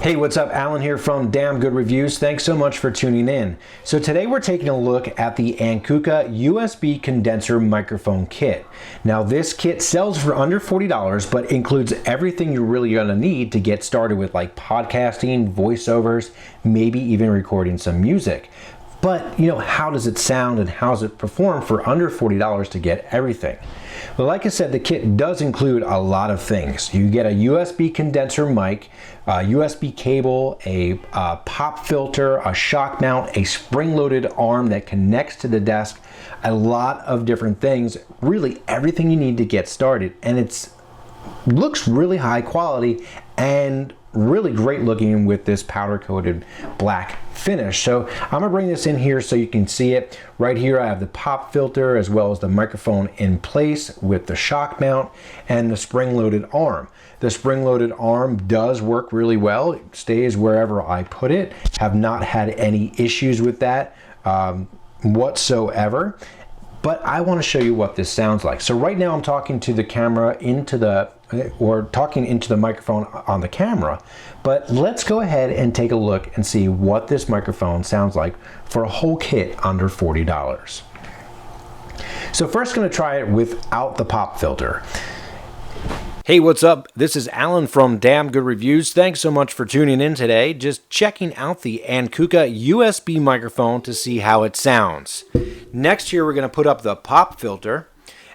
Hey, what's up? Alan here from Damn Good Reviews. Thanks so much for tuning in. So today we're taking a look at the Ankuka USB condenser microphone kit. Now this kit sells for under $40, but includes everything you're really gonna need to get started with, like podcasting, voiceovers, maybe even recording some music. But how does it sound and how does it perform for under $40 to get everything? Well, like I said, the kit does include a lot of things. You get a USB condenser mic, a USB cable, a pop filter, a shock mount, a spring-loaded arm that connects to the desk, a lot of different things, really everything you need to get started. And it looks really high quality and really great looking with this powder coated black finish. So I'm gonna bring this in here so you can see it. Right here I have the pop filter as well as the microphone in place with the shock mount and the spring-loaded arm. The spring-loaded arm does work really well. It stays wherever I put it. Have not had any issues with that whatsoever. But I want to show you what this sounds like. So right now I'm talking to the camera talking into the microphone on the camera, but let's go ahead and take a look and see what this microphone sounds like for a whole kit under $40. So first going to try it without the pop filter. Hey, what's up? This is Alan from Damn Good Reviews. Thanks so much for tuning in today. Just checking out the Ankuka USB microphone to see how it sounds. Next here, we're going to put up the pop filter.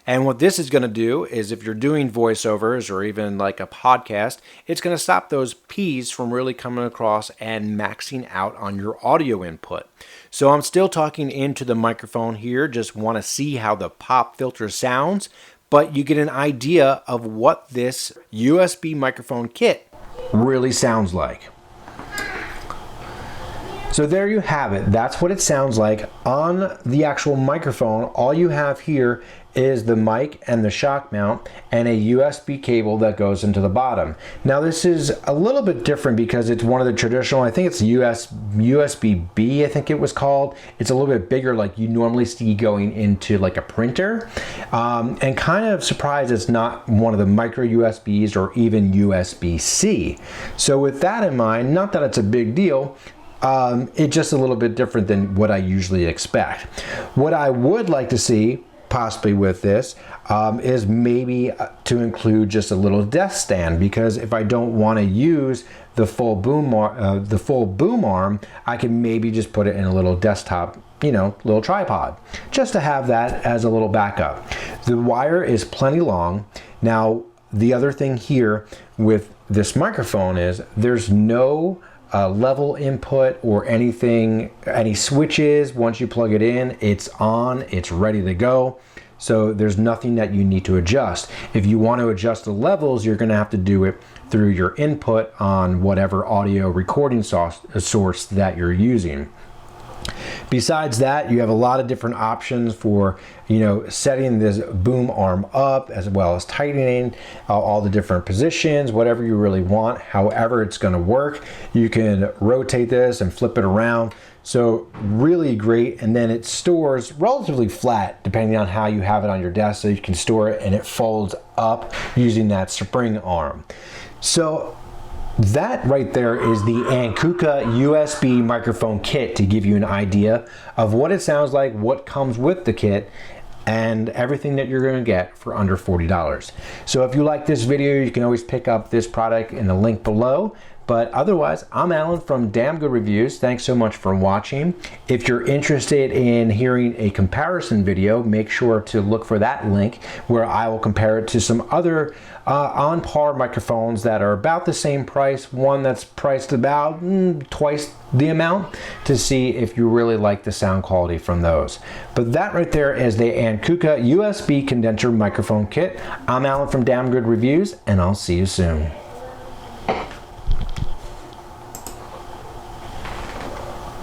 And what this is going to do is if you're doing voiceovers or even like a podcast, it's going to stop those P's from really coming across and maxing out on your audio input. So I'm still talking into the microphone here, just want to see how the pop filter sounds, but you get an idea of what this USB microphone kit really sounds like. So there you have it. That's what it sounds like on the actual microphone. All you have here is the mic and the shock mount and a USB cable that goes into the bottom. Now this is a little bit different because it's one of the traditional, I think it's USB-B, I think it was called. It's a little bit bigger like you normally see going into like a printer. And kind of surprised it's not one of the micro USBs or even USB-C. So with that in mind, not that it's a big deal, it's just a little bit different than what I usually expect. What I would like to see possibly with this is maybe to include just a little desk stand, because if I don't want to use the full boom arm, I can maybe just put it in a little desktop, little tripod, just to have that as a little backup. The wire is plenty long. Now the other thing here with this microphone is there's no level input or anything, any switches. Once you plug it in, it's on, it's ready to go. So there's nothing that you need to adjust. If you want to adjust the levels, you're gonna have to do it through your input on whatever audio recording source that you're using. Besides that, you have a lot of different options for setting this boom arm up, as well as tightening all the different positions, whatever you really want, however it's going to work. You can rotate this and flip it around. So really great. And then it stores relatively flat depending on how you have it on your desk, so you can store it and it folds up using that spring arm. So that right there is the Ankuka USB microphone kit, to give you an idea of what it sounds like, what comes with the kit, and everything that you're going to get for under $40. So if you like this video, you can always pick up this product in the link below. But otherwise, I'm Alan from Damn Good Reviews. Thanks so much for watching. If you're interested in hearing a comparison video, make sure to look for that link where I will compare it to some other on par microphones that are about the same price, one that's priced about twice the amount, to see if you really like the sound quality from those. But that right there is the Ankuka USB condenser microphone kit. I'm Alan from Damn Good Reviews, and I'll see you soon.